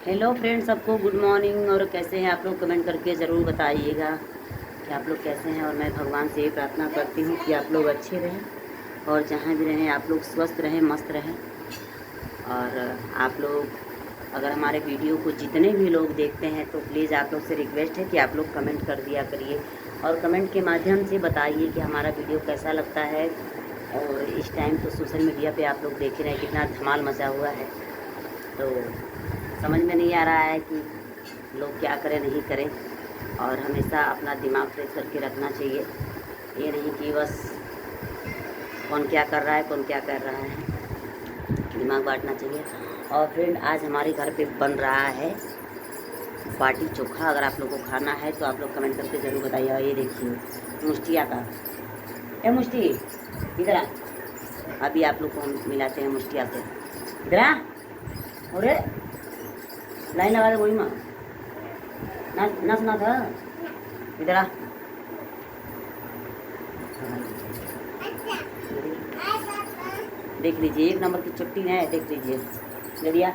Hello friends, सबको good morning. और कैसे हैं आप लोग, कमेंट करके ज़रूर बताइएगा कि आप लोग कैसे हैं। और मैं भगवान से ये प्रार्थना करती हूँ कि आप लोग अच्छे रहें और जहाँ भी रहें आप लोग स्वस्थ रहें, मस्त रहें। और आप लोग अगर हमारे वीडियो को जितने भी लोग देखते हैं तो प्लीज़ आप लोग से रिक्वेस्ट है कि आप लोग कमेंट कर दिया करिए और कमेंट के माध्यम से बताइए कि हमारा वीडियो कैसा लगता है। और इस टाइम तो सोशल मीडिया पे आप लोग देख रहे हैं कितना धमाल मचा हुआ है, तो समझ में नहीं आ रहा है कि लोग क्या करें नहीं करें। और हमेशा अपना दिमाग फ्रेश करके रखना चाहिए, ये नहीं कि बस कौन क्या कर रहा है कौन क्या कर रहा है, दिमाग बांटना चाहिए। और फ्रेंड, आज हमारे घर पे बन रहा है बाटी चोखा। अगर आप लोग को खाना है तो आप लोग कमेंट करके ज़रूर बताइए। ये देखिए मुष्टिया का, ए मुष्टि इधर आ, अभी आप लोग को हम मिलाते हैं मुष्टिया से। इधर आ, अरे लाइन लगा दे, वही माँ ना सुना था। इधर आ, देख लीजिए, एक नंबर की चुट्टी है, देख लीजिए गड़िया।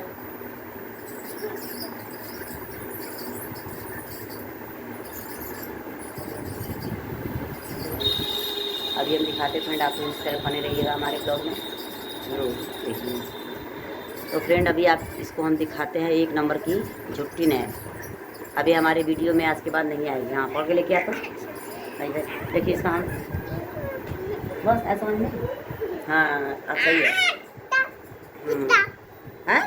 अभी हम दिखाते फ्रेंड, आप लोग इस तरह बने रहिएगा हमारे ब्लॉग में जरूर देखिए। तो फ्रेंड, अभी आप इसको हम दिखाते हैं, एक नंबर की झुट्टी है। अभी हमारे वीडियो में आज के बाद नहीं आएगी। हाँ, पढ़ के लेके आता देखिए इसका हम बस ऐसा समझ में। हाँ अब सही है। हाँ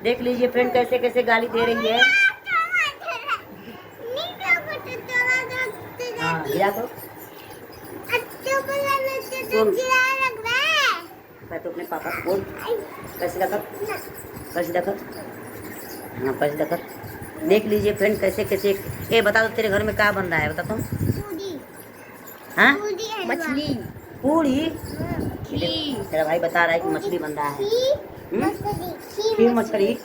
देख लीजिए फ्रेंड, कैसे कैसे गाली दे रही है। हाँ गिरा तो सुन, मैं तो अपने पापा को बोल कैसे रखा, कैसे रखा। हाँ कैसे रखा, देख लीजिए फ्रेंड कैसे कैसे। ये बता दो तेरे घर में क्या बन रहा है, बता तुम। हाँ मछली पूरी, तेरा भाई बता रहा है कि मछली बन रहा है। फिर मछली,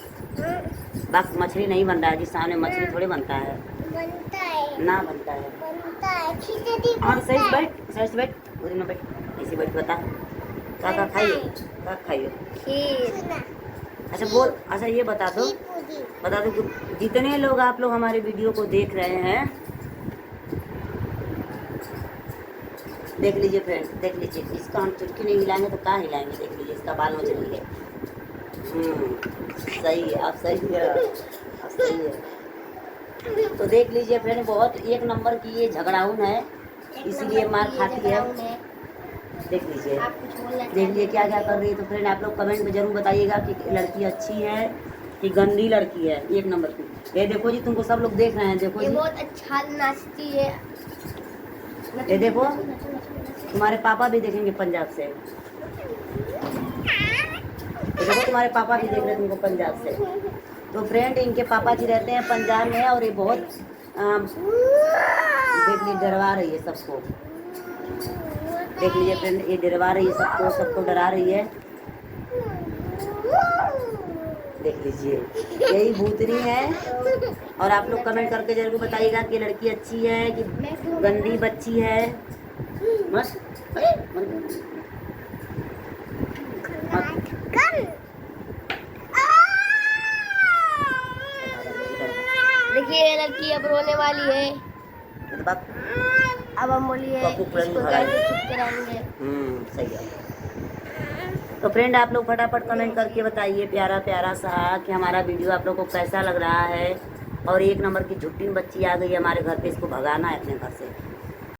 बाकी मछली नहीं बन रहा है जी, सामने मछली थोड़ी बनता है, ना बनता है। और सही से बैठ, सही से बैठ, गोदी में बैठ, ऐसे बैठ, बता क्या खाइए, क्या खाइए। अच्छा बोल, अच्छा ये बता दो कि जितने लोग आप लोग हमारे वीडियो को देख रहे हैं, देख लीजिए फ्रेंड, देख लीजिए इसका हम चुटकी नहीं हिलाएंगे तो कहाँ हिलाएंगे। देख लीजिए इसका बाल नोच लीजिए। सही है, अब सही है, अब सही है। तो देख लीजिए फ्रेंड, बहुत एक नंबर की ये झगड़ाउन है, इसीलिए मार खाती है। देख लीजिए, देख लीजिए क्या क्या कर रही है। तो फ्रेंड आप लोग कमेंट में जरूर बताइएगा कि लड़की अच्छी है कि गंदी लड़की है। एक नंबर की, ये देखो जी, तुमको सब लोग देख रहे हैं, देखो ये जी बहुत अच्छा नाचती है। ये देखो, तुम्हारे पापा भी देखेंगे पंजाब से। तो देखो तुम्हारे पापा भी देख रहे हैं तुमको पंजाब से। तो फ्रेंड, इनके पापा जी रहते हैं पंजाब में और ये बहुत देख लीजिए डरवा रही है सबको। देख लीजिए फ्रेंड, ये डरवा रही है सबको, सबको डरा रही है। देख लीजिए यही भूतनी है। और आप लोग कमेंट करके जरूर बताइएगा कि लड़की अच्छी है कि गंदी बच्ची है। मस्त देखिए ये लड़की अब रोने वाली है। अब हम बोलिए इसको कैसे चुप कराएंगे। सही है। तो फ्रेंड आप लोग फटाफट कमेंट करके बताइए प्यारा प्यारा सा कि हमारा वीडियो आप लोग को कैसा लग रहा है। और एक नंबर की झुट्टी बच्ची आ गई हमारे घर पे, इसको भगाना है अपने घर से।